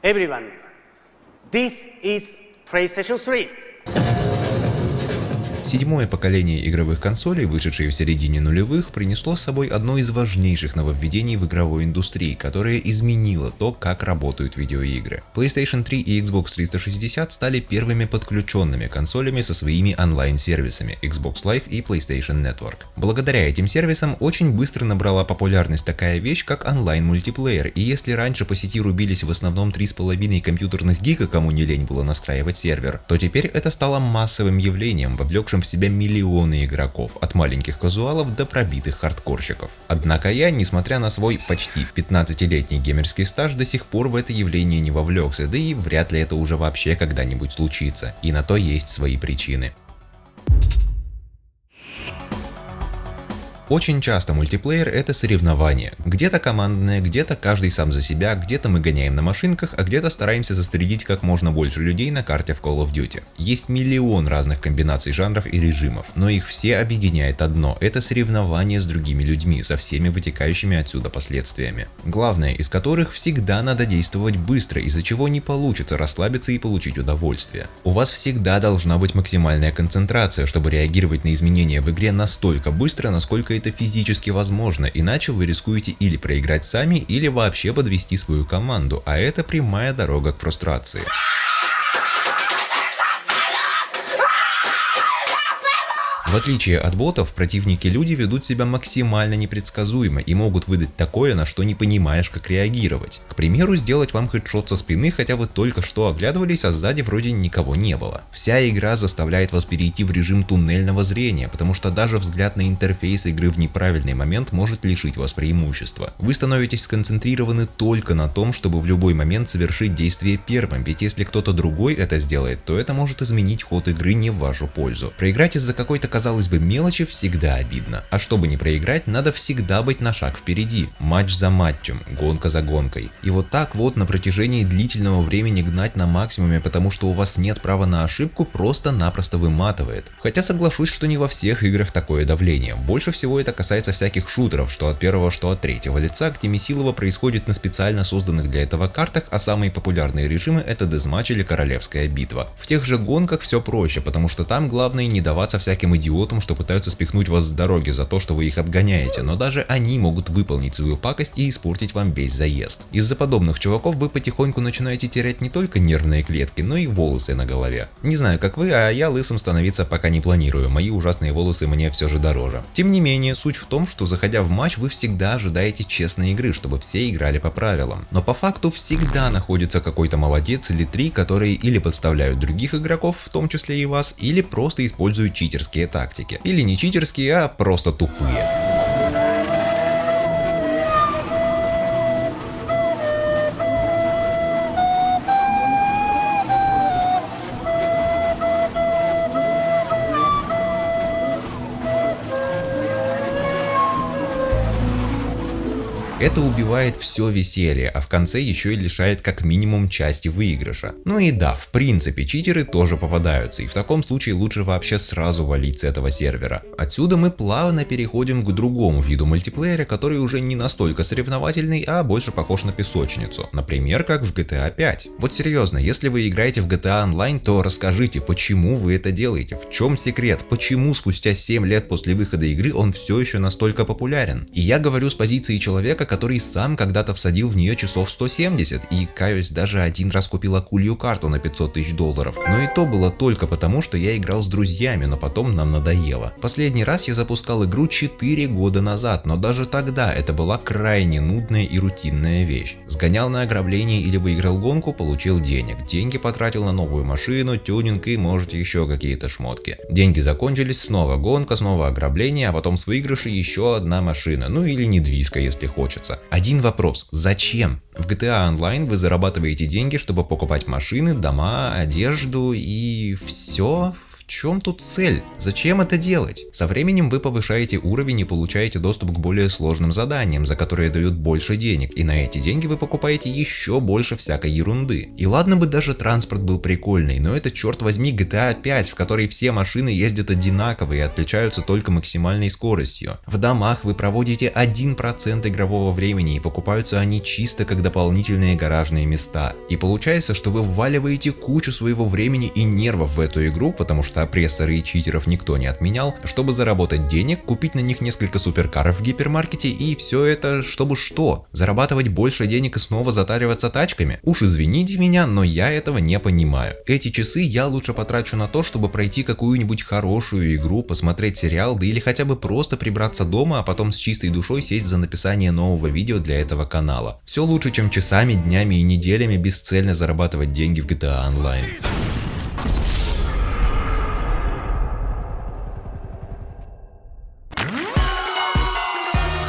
Everyone, this is PlayStation 3. Седьмое поколение игровых консолей, вышедшее в середине нулевых, принесло с собой одно из важнейших нововведений в игровой индустрии, которое изменило то, как работают видеоигры. PlayStation 3 и Xbox 360 стали первыми подключенными консолями со своими онлайн-сервисами Xbox Live и PlayStation Network. Благодаря этим сервисам очень быстро набрала популярность такая вещь, как онлайн-мультиплеер, и если раньше по сети рубились в основном 3,5 компьютерных гига, кому не лень было настраивать сервер, то теперь это стало массовым явлением, вовлекшим в себя миллионы игроков, от маленьких казуалов до пробитых хардкорщиков. Однако я, несмотря на свой почти 15-летний геймерский стаж, до сих пор в это явление не вовлекся, да и вряд ли это уже вообще когда-нибудь случится, и на то есть свои причины. Очень часто мультиплеер — это соревнование. Где-то командное, где-то каждый сам за себя, где-то мы гоняем на машинках, а где-то стараемся застрелить как можно больше людей на карте в Call of Duty. Есть миллион разных комбинаций жанров и режимов, но их все объединяет одно — это соревнование с другими людьми, со всеми вытекающими отсюда последствиями. Главное из которых — всегда надо действовать быстро, из-за чего не получится расслабиться и получить удовольствие. У вас всегда должна быть максимальная концентрация, чтобы реагировать на изменения в игре настолько быстро, насколько это физически возможно, иначе вы рискуете или проиграть сами, или вообще подвести свою команду, а это прямая дорога к фрустрации. В отличие от ботов, противники-люди ведут себя максимально непредсказуемо и могут выдать такое, на что не понимаешь, как реагировать. К примеру, сделать вам хедшот со спины, хотя вы только что оглядывались, а сзади вроде никого не было. Вся игра заставляет вас перейти в режим туннельного зрения, потому что даже взгляд на интерфейс игры в неправильный момент может лишить вас преимущества. Вы становитесь сконцентрированы только на том, чтобы в любой момент совершить действие первым, ведь если кто-то другой это сделает, то это может изменить ход игры не в вашу пользу. Проиграть из-за какой-то, казалось бы, мелочи всегда обидно. А чтобы не проиграть, надо всегда быть на шаг впереди. Матч за матчем, гонка за гонкой. И вот так вот на протяжении длительного времени гнать на максимуме, потому что у вас нет права на ошибку, просто-напросто выматывает. Хотя соглашусь, что не во всех играх такое давление. Больше всего это касается всяких шутеров, что от первого, что от третьего лица, где месилово происходит на специально созданных для этого картах, а самые популярные режимы — это дезматч или королевская битва. В тех же гонках все проще, потому что там главное не даваться всяким идиотам, что пытаются спихнуть вас с дороги за то, что вы их обгоняете, но даже они могут выполнить свою пакость и испортить вам весь заезд. Из-за подобных чуваков вы потихоньку начинаете терять не только нервные клетки, но и волосы на голове. Не знаю, как вы, а я лысым становиться пока не планирую, мои ужасные волосы мне все же дороже. Тем не менее, суть в том, что заходя в матч, вы всегда ожидаете честной игры, чтобы все играли по правилам. Но по факту всегда находится какой-то молодец или три, которые или подставляют других игроков, в том числе и вас, или просто используют читерские тактики. Или не читерские, а просто тупые. Это убивает все веселье, а в конце еще и лишает как минимум части выигрыша. Ну и да, в принципе, читеры тоже попадаются, и в таком случае лучше вообще сразу валить с этого сервера. Отсюда мы плавно переходим к другому виду мультиплеера, который уже не настолько соревновательный, а больше похож на песочницу. Например, как в GTA 5. Вот серьезно, если вы играете в GTA Online, то расскажите, почему вы это делаете, в чем секрет, почему спустя 7 лет после выхода игры он все еще настолько популярен. И я говорю с позиции человека, который сам когда-то всадил в нее часов 170 и, каюсь, даже один раз купил акулью карту на $500 000. Но и то было только потому, что я играл с друзьями, но потом нам надоело. Последний раз я запускал игру 4 года назад, но даже тогда это была крайне нудная и рутинная вещь. Сгонял на ограбление или выиграл гонку, получил денег. Деньги потратил на новую машину, тюнинг и, может, еще какие-то шмотки. Деньги закончились, снова гонка, снова ограбление, а потом с выигрыша еще одна машина, ну или недвижка, если хочется. Один вопрос: зачем? В GTA Online вы зарабатываете деньги, чтобы покупать машины, дома, одежду и все. В чем тут цель? Зачем это делать? Со временем вы повышаете уровень и получаете доступ к более сложным заданиям, за которые дают больше денег, и на эти деньги вы покупаете еще больше всякой ерунды. И ладно бы даже транспорт был прикольный, но это, черт возьми, GTA 5, в которой все машины ездят одинаково и отличаются только максимальной скоростью. В домах вы проводите 1% игрового времени, и покупаются они чисто как дополнительные гаражные места. И получается, что вы вваливаете кучу своего времени и нервов в эту игру, потому что опрессоры и читеров никто не отменял, чтобы заработать денег, купить на них несколько суперкаров в гипермаркете, и все это чтобы что? Зарабатывать больше денег и снова затариваться тачками? Уж извините меня, но я этого не понимаю. Эти часы я лучше потрачу на то, чтобы пройти какую-нибудь хорошую игру, посмотреть сериал, да или хотя бы просто прибраться дома, а потом с чистой душой сесть за написание нового видео для этого канала. Все лучше, чем часами, днями и неделями бесцельно зарабатывать деньги в GTA Online.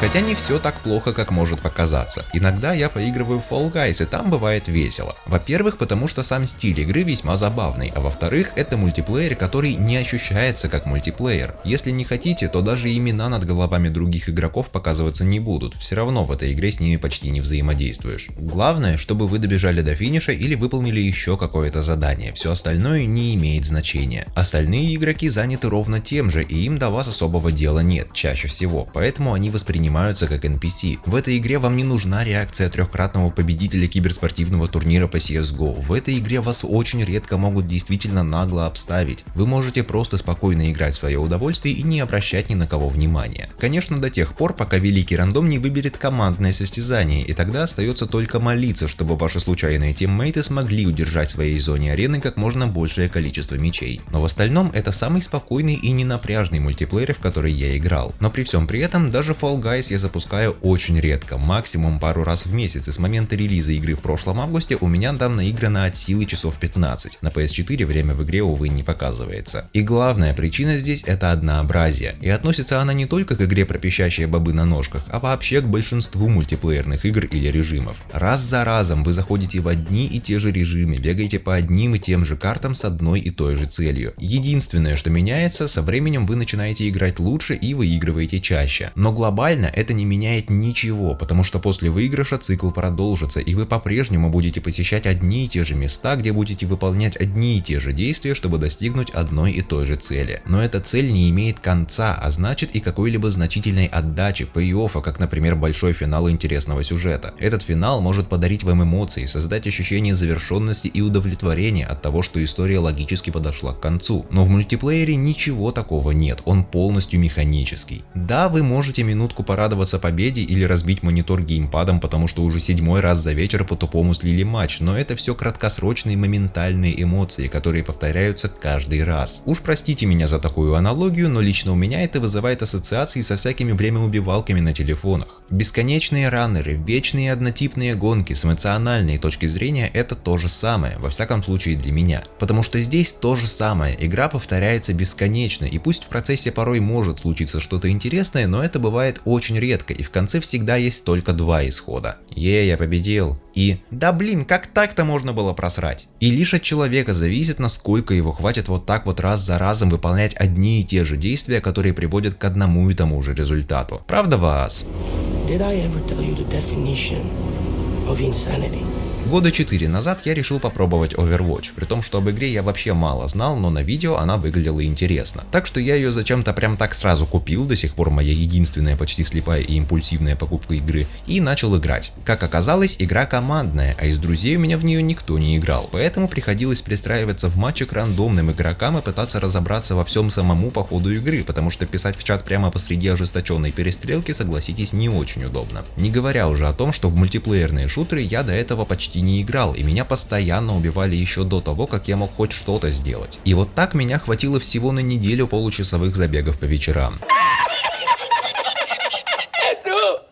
Хотя не все так плохо, как может показаться. Иногда я поигрываю в Fall Guys, и там бывает весело. Во-первых, потому что сам стиль игры весьма забавный, а во-вторых, это мультиплеер, который не ощущается как мультиплеер. Если не хотите, то даже имена над головами других игроков показываться не будут, все равно в этой игре с ними почти не взаимодействуешь. Главное, чтобы вы добежали до финиша или выполнили еще какое-то задание, все остальное не имеет значения. Остальные игроки заняты ровно тем же, и им до вас особого дела нет, чаще всего, поэтому они воспринимаются как NPC. В этой игре вам не нужна реакция трехкратного победителя киберспортивного турнира по CSGO. В этой игре вас очень редко могут действительно нагло обставить. Вы можете просто спокойно играть в свое удовольствие и не обращать ни на кого внимания. Конечно, до тех пор, пока великий рандом не выберет командное состязание, и тогда остается только молиться, чтобы ваши случайные тиммейты смогли удержать в своей зоне арены как можно большее количество мячей. Но в остальном это самый спокойный и ненапряжный мультиплеер, в который я играл. Но при всем при этом даже Fall Guys я запускаю очень редко, максимум пару раз в месяц, и с момента релиза игры в прошлом августе у меня там наиграно от силы часов 15. На PS4 время в игре, увы, не показывается. И главная причина здесь — это однообразие. И относится она не только к игре про пищащие бобы на ножках, а вообще к большинству мультиплеерных игр или режимов. Раз за разом вы заходите в одни и те же режимы, бегаете по одним и тем же картам с одной и той же целью. Единственное, что меняется, со временем вы начинаете играть лучше и выигрываете чаще. Но глобально это не меняет ничего, потому что после выигрыша цикл продолжится, и вы по-прежнему будете посещать одни и те же места, где будете выполнять одни и те же действия, чтобы достигнуть одной и той же цели. Но эта цель не имеет конца, а значит и какой-либо значительной отдачи, пей-оффа, как, например, большой финал интересного сюжета. Этот финал может подарить вам эмоции, создать ощущение завершенности и удовлетворения от того, что история логически подошла к концу. Но в мультиплеере ничего такого нет, он полностью механический. Да, вы можете минутку порадоваться победе или разбить монитор геймпадом, потому что уже 7-й раз за вечер по-тупому слили матч, но это все краткосрочные моментальные эмоции, которые повторяются каждый раз. Уж простите меня за такую аналогию, но лично у меня это вызывает ассоциации со всякими времяубивалками на телефонах. Бесконечные раннеры, вечные однотипные гонки с эмоциональной точки зрения — это то же самое, во всяком случае для меня. Потому что здесь то же самое, игра повторяется бесконечно, и пусть в процессе порой может случиться что-то интересное, но это бывает очень редко, и в конце всегда есть только два исхода. Я победил. И да блин, как так-то можно было просрать? И лишь от человека зависит, насколько его хватит вот так вот раз за разом выполнять одни и те же действия, которые приводят к одному и тому же результату. Правда, Вас? Года 4 назад я решил попробовать Overwatch, при том, что об игре я вообще мало знал, но на видео она выглядела интересно. Так что я ее зачем-то прям так сразу купил, до сих пор моя единственная почти слепая и импульсивная покупка игры, и начал играть. Как оказалось, игра командная, а из друзей у меня в нее никто не играл, поэтому приходилось пристраиваться в матче к рандомным игрокам и пытаться разобраться во всем самому по ходу игры, потому что писать в чат прямо посреди ожесточенной перестрелки, согласитесь, не очень удобно. Не говоря уже о том, что в мультиплеерные шутеры я до этого почти не играл, и меня постоянно убивали еще до того, как я мог хоть что-то сделать. И вот так меня хватило всего на неделю получасовых забегов по вечерам.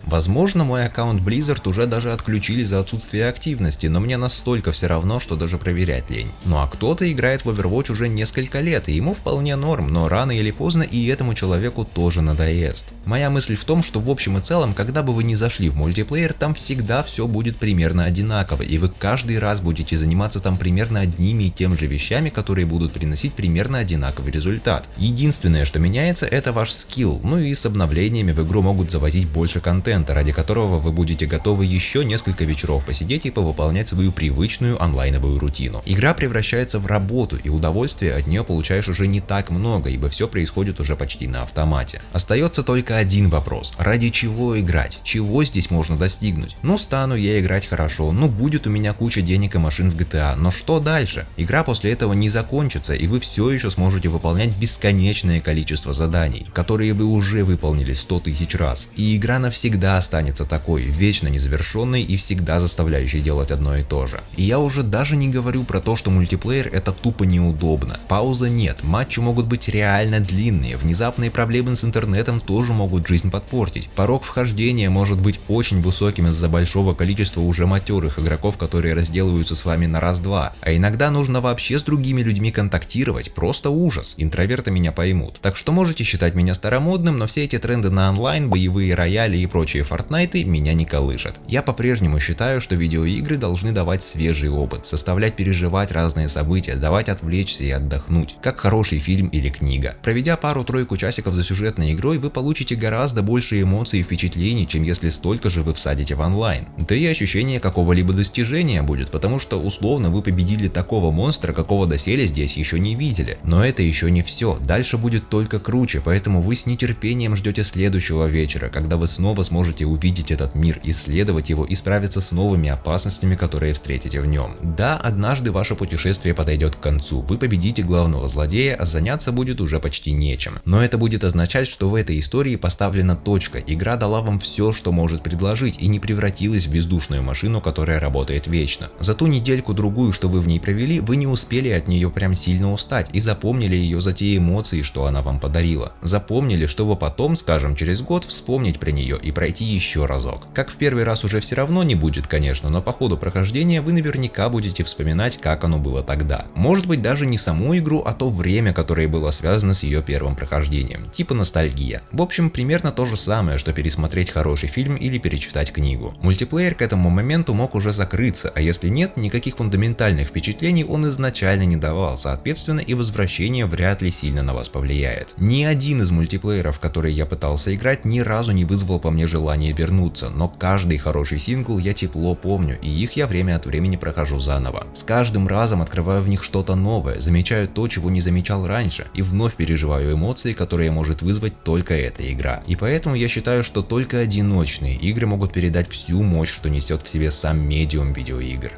Возможно, мой аккаунт Blizzard уже даже отключили за отсутствие активности, но мне настолько все равно, что даже проверять лень. Ну а кто-то играет в Overwatch уже несколько лет, и ему вполне норм, но рано или поздно и этому человеку тоже надоест. Моя мысль в том, что в общем и целом, когда бы вы ни зашли в мультиплеер, там всегда все будет примерно одинаково, и вы каждый раз будете заниматься там примерно одними и тем же вещами, которые будут приносить примерно одинаковый результат. Единственное, что меняется, это ваш скилл, ну и с обновлениями в игру могут завозить больше контента, ради которого вы будете готовы еще несколько вечеров посидеть и повыполнять свою привычную онлайновую рутину. Игра превращается в работу, и удовольствия от нее получаешь уже не так много, ибо все происходит уже почти на автомате. Остается только один вопрос: ради чего играть? Чего здесь можно достигнуть? Ну, стану я играть хорошо, ну будет у меня куча денег и машин в GTA, но что дальше? Игра после этого не закончится, и вы все еще сможете выполнять бесконечное количество заданий, которые вы уже выполнили 100 тысяч раз. И игра навсегда останется такой, вечно незавершенной и всегда заставляющей делать одно и то же. И я уже даже не говорю про то, что мультиплеер это тупо неудобно. Паузы нет, матчи могут быть реально длинные, внезапные проблемы с интернетом тоже могут жизнь подпортить. Порог вхождения может быть очень высоким из-за большого количества уже матерых игроков, которые разделываются с вами на раз-два. А иногда нужно вообще с другими людьми контактировать, просто ужас. Интроверты меня поймут. Так что можете считать меня старомодным, но все эти тренды на онлайн, боевые рояли и прочие фортнайты меня не колышат. Я по-прежнему считаю, что видеоигры должны давать свежий опыт, заставлять переживать разные события, давать отвлечься и отдохнуть, как хороший фильм или книга. Проведя пару-тройку часиков за сюжетной игрой, вы получите гораздо больше эмоций и впечатлений, чем если столько же вы всадите в онлайн. Да и ощущение какого-либо достижения будет, потому что условно вы победили такого монстра, какого доселе здесь еще не видели. Но это еще не все, дальше будет только круче, поэтому вы с нетерпением ждете следующего вечера, когда вы снова сможете увидеть этот мир, исследовать его и справиться с новыми опасностями, которые встретите в нем. Да, однажды ваше путешествие подойдет к концу, вы победите главного злодея, а заняться будет уже почти нечем. Но это будет означать, что в этой истории поставлена точка, игра дала вам все, что может предложить, и не превратилась в бездушную машину, которая работает вечно. За ту недельку-другую, что вы в ней провели, вы не успели от нее прям сильно устать и запомнили ее за те эмоции, что она вам подарила. Запомнили, чтобы потом, скажем, через год вспомнить про нее и пройти еще разок. Как в первый раз уже все равно не будет, конечно, но по ходу прохождения вы наверняка будете вспоминать, как оно было тогда. Может быть даже не саму игру, а то время, которое было связано с ее первым прохождением. Типа ностальгия. В общем, примерно то же самое, что пересмотреть хороший фильм или перечитать книгу. Мультиплеер к этому моменту мог уже закрыться, а если нет, никаких фундаментальных впечатлений он изначально не давал, соответственно и возвращение вряд ли сильно на вас повлияет. Ни один из мультиплееров, в которые я пытался играть, ни разу не вызвал по мне желание вернуться, но каждый хороший сингл я тепло помню, и их я время от времени прохожу заново. С каждым разом открываю в них что-то новое, замечаю то, чего не замечал раньше, и вновь переживаю эмоции, которые может вызвать только эта игра. И поэтому я считаю, что только одиночные игры могут передать всю мощь, что несет в себе сам медиум видеоигр.